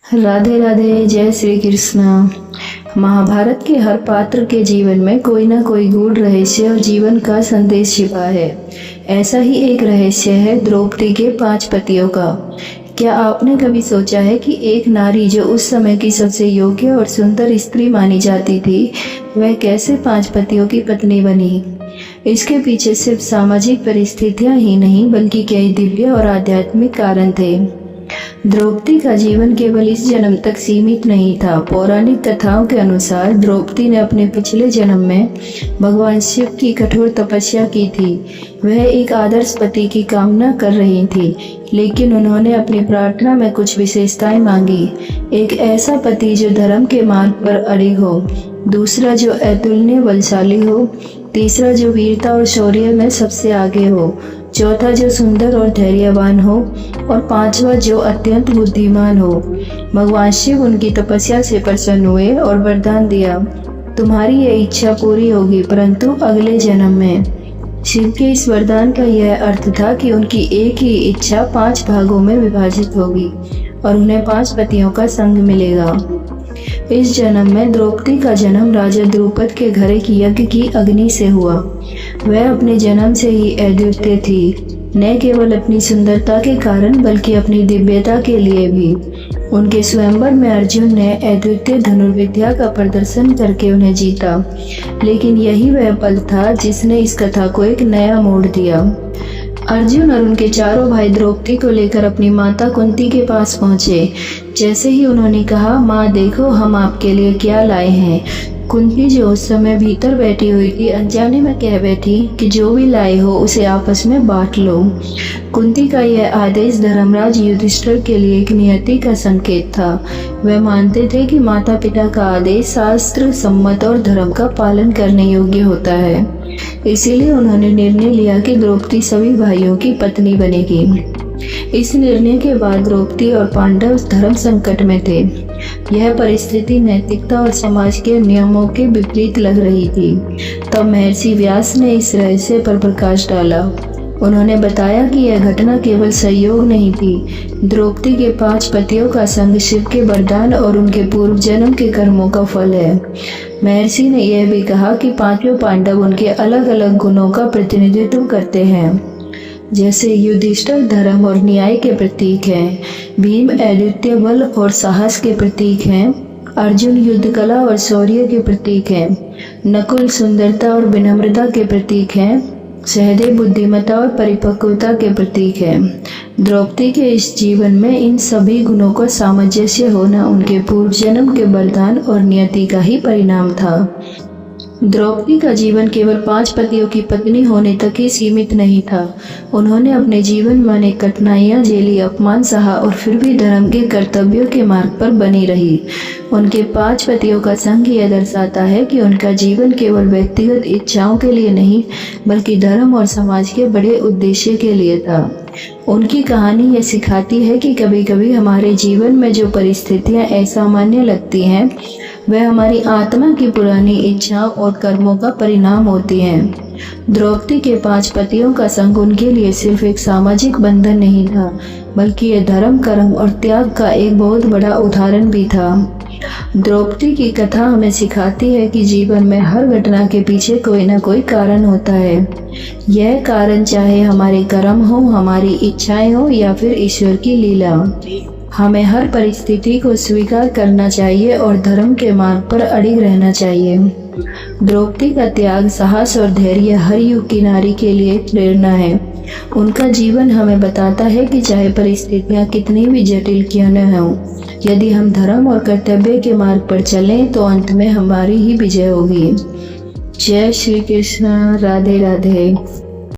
राधे राधे, जय श्री कृष्ण। महाभारत के हर पात्र के जीवन में कोई ना कोई गूढ़ रहस्य और जीवन का संदेश छिपा है। ऐसा ही एक रहस्य है द्रौपदी के 5 पतियों का। क्या आपने कभी सोचा है कि एक नारी जो उस समय की सबसे योग्य और सुंदर स्त्री मानी जाती थी, वह कैसे 5 पतियों की पत्नी बनी? इसके पीछे सिर्फ सामाजिक परिस्थितियां ही नहीं, बल्कि कई दिव्य और आध्यात्मिक कारण थे। द्रौपदी का जीवन केवल इस जन्म तक सीमित नहीं था। पौराणिक कथाओं के अनुसार द्रौपदी ने अपने पिछले जन्म में भगवान शिव की कठोर तपस्या की थी। वह एक आदर्श पति की कामना कर रही थी, लेकिन उन्होंने अपनी प्रार्थना में कुछ विशेषताएं मांगी। एक ऐसा पति जो धर्म के मार्ग पर अड़िग हो, दूसरा जो अतुलनीय बलशाली हो, तीसरा जो वीरता और शौर्य में सबसे आगे हो, चौथा जो सुंदर और धैर्यवान हो, और पांचवा जो अत्यंत बुद्धिमान हो। भगवान शिव उनकी तपस्या से प्रसन्न हुए और वरदान दिया, तुम्हारी यह इच्छा पूरी होगी, परंतु अगले जन्म में। शिव के इस वरदान का यह अर्थ था कि उनकी एक ही इच्छा 5 भागों में विभाजित होगी और उन्हें 5 पतियों का संग मिलेगा। इस जन्म में द्रौपदी का जन्म राजा द्रुपद के घर एक यज्ञ की अग्नि से हुआ। वह अपने जन्म से ही अद्वितीय थी, न केवल अपनी सुंदरता के कारण बल्कि अपनी दिव्यता के लिए भी। उनके स्वयंवर में अर्जुन ने अद्वितीय धनुर्विद्या का प्रदर्शन करके उन्हें जीता, लेकिन यही वह पल था जिसने इस कथा को एक नया मोड़ दिया। अर्जुन और उनके चारों भाई द्रौपदी को लेकर अपनी माता कुंती के पास पहुंचे। जैसे ही उन्होंने कहा, माँ देखो हम आपके लिए क्या लाए हैं, कुंती जो उस समय भीतर बैठी हुई थी, अनजाने में कह बैठी कि जो भी लाए हो उसे आपस में बांट लो। कुंती का यह आदेश धर्मराज युधिष्ठिर के लिए एक नियति का संकेत था। वह मानते थे कि माता पिता का आदेश शास्त्र सम्मत और धर्म का पालन करने योग्य होता है। इसीलिए उन्होंने निर्णय लिया कि द्रौपदी सभी भाइयों की पत्नी बनेगी। इस निर्णय के बाद द्रौपदी और पांडव धर्म संकट में थे। यह परिस्थिति नैतिकता और समाज के नियमों के विपरीत लग रही थी। तब महर्षि व्यास ने इस रहस्य पर प्रकाश डाला। उन्होंने बताया कि यह घटना केवल संयोग नहीं थी। द्रौपदी के 5 पतियों का संग शिव के वरदान और उनके पूर्व जन्म के कर्मों का फल है। महर्षि ने यह भी कहा कि 5 पांडव उनके अलग अलग गुणों का प्रतिनिधित्व करते हैं। जैसे युधिष्ठिर धर्म और न्याय के प्रतीक हैं, भीम अद्वितीय बल और साहस के प्रतीक हैं, अर्जुन युद्ध कला और शौर्य के प्रतीक हैं, नकुल सुंदरता और विनम्रता के प्रतीक हैं, सहदेव बुद्धिमत्ता और परिपक्वता के प्रतीक है। द्रौपदी के इस जीवन में इन सभी गुणों का सामंजस्य होना उनके पूर्व जन्म के वरदान और नियति का ही परिणाम था। द्रौपदी का जीवन केवल 5 पतियों की पत्नी होने तक ही सीमित नहीं था। उन्होंने अपने जीवन में अनेक कठिनाइयां झेली, अपमान सहा और फिर भी धर्म के कर्तव्यों के मार्ग पर बनी रही। उनके 5 पतियों का संग यह दर्शाता है कि उनका जीवन केवल व्यक्तिगत इच्छाओं के लिए नहीं, बल्कि धर्म और समाज के बड़े उद्देश्य के लिए था। उनकी कहानी यह सिखाती है कि कभी कभी हमारे जीवन में जो परिस्थितियां असामान्य लगती हैं, वह हमारी आत्मा की पुरानी इच्छाओं और कर्मों का परिणाम होती हैं। द्रौपदी के 5 पतियों का संग उनके लिए सिर्फ एक सामाजिक बंधन नहीं था, बल्कि यह धर्म, कर्म और त्याग का एक बहुत बड़ा उदाहरण भी था। द्रौपदी की कथा हमें सिखाती है कि जीवन में हर घटना के पीछे कोई ना कोई कारण होता है। यह कारण चाहे हमारे कर्म हो, हमारी इच्छाएं हो या फिर ईश्वर की लीला। हमें हर परिस्थिति को स्वीकार करना चाहिए और धर्म के मार्ग पर अड़िग रहना चाहिए। द्रौपदी का त्याग, साहस और धैर्य हर युग की नारी के लिए प्रेरणा है। उनका जीवन हमें बताता है कि चाहे परिस्थितियां कितनी भी जटिल क्यों न हों, यदि हम धर्म और कर्तव्य के मार्ग पर चलें तो अंत में हमारी ही विजय होगी। जय श्री कृष्ण। राधे राधे।